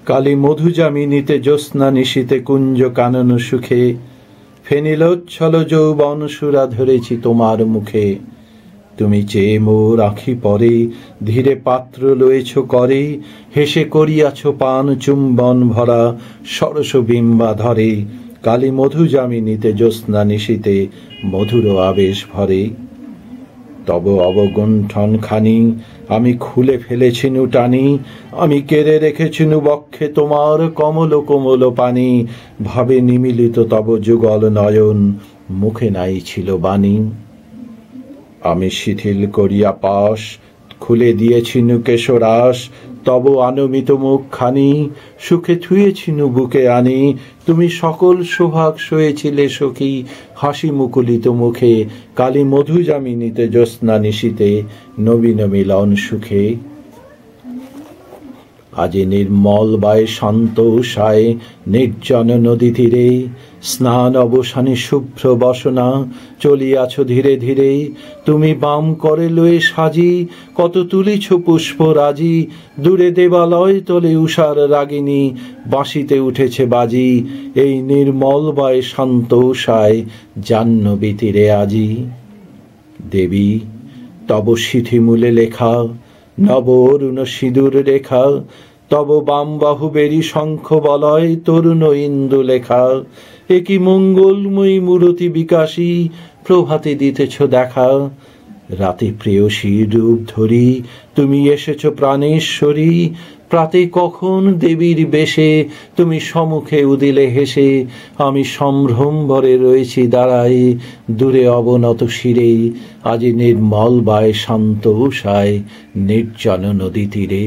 কালী মধুযামিনীতে জ্যোৎস্না নিশীতে কুঞ্জ কানন সুখে ফেনিলোচ্ছল যৌবন সুরা ধরেছি তোমার মুখে। তুমি চেয়ে মোর আখি পরে ধীরে পাত্র লয়েছ করে, হেসে করিয়াছ পান চুম্বন ভরা সরস বিম্বা ধরে। কালী মধুযামিনীতে জ্যোৎস্না নিশীতে মধুর আবেশ ভরে। তব অবগুণ্ঠন খানি আমি খুলে ফেলেছিনু টানি, আমি কেড়ে রেখেছিনু বক্ষে তোমার কমল কোমল পানি। ভাবে নিমিলিত তব যুগল নয়ন, মুখে নাই ছিল বাণী। আমি শিথিল করিয়া পাশ খুলে দিয়েছিনু কেশরাশ, তব আনমিত মুখখানি সুখে থুয়েছিনু বুকে আনি। তুমি সকল সোহাগ সয়েছিলে সখী হাসি মুকুলিত মুখে। কালী মধুযামিনীতে জ্যোৎস্না নিশীতে নবীন মিলন সুখে। আজি নির্মল বায় শান্ত উষায় নির্জন নদী তীরে, স্নান অবসানে শুভ্র বসনা চলিয়াছ ধীরে ধীরে। তুমি বাম করে লয়ে সাজি কত তুলিছ পুষ্প রাজি, দূরে দেবালয় তলে উষার রাগিনী বাঁশিতে উঠেছে বাজি। এই নির্মল বায় শান্ত উষায় জাহ্নবী তীরে আজি। দেবী তব সিথিমূলে লেখা নব অরুণ সিঁদুর রেখা, তব বাম বাহু বেরি শঙ্খ বলয় তরুণ ইন্দু লেখা। এ কি মঙ্গলময়ী মূরতি বিকাশী প্রভাতে দিতেছ দেখা। রাতে প্রেয়সীর রূপ ধরি তুমি এসেছ প্রাণেশ্বরী, প্রাতে কখন দেবীর বেশে তুমি সম্মুখে উদিলে হেসে। আমি সম্ভ্রম ভরে রয়েছি দাঁড়ায় দূরে অবনত শিরে, আজি নির্মল বায় শান্ত উষায় নির্জন নদী তীরে।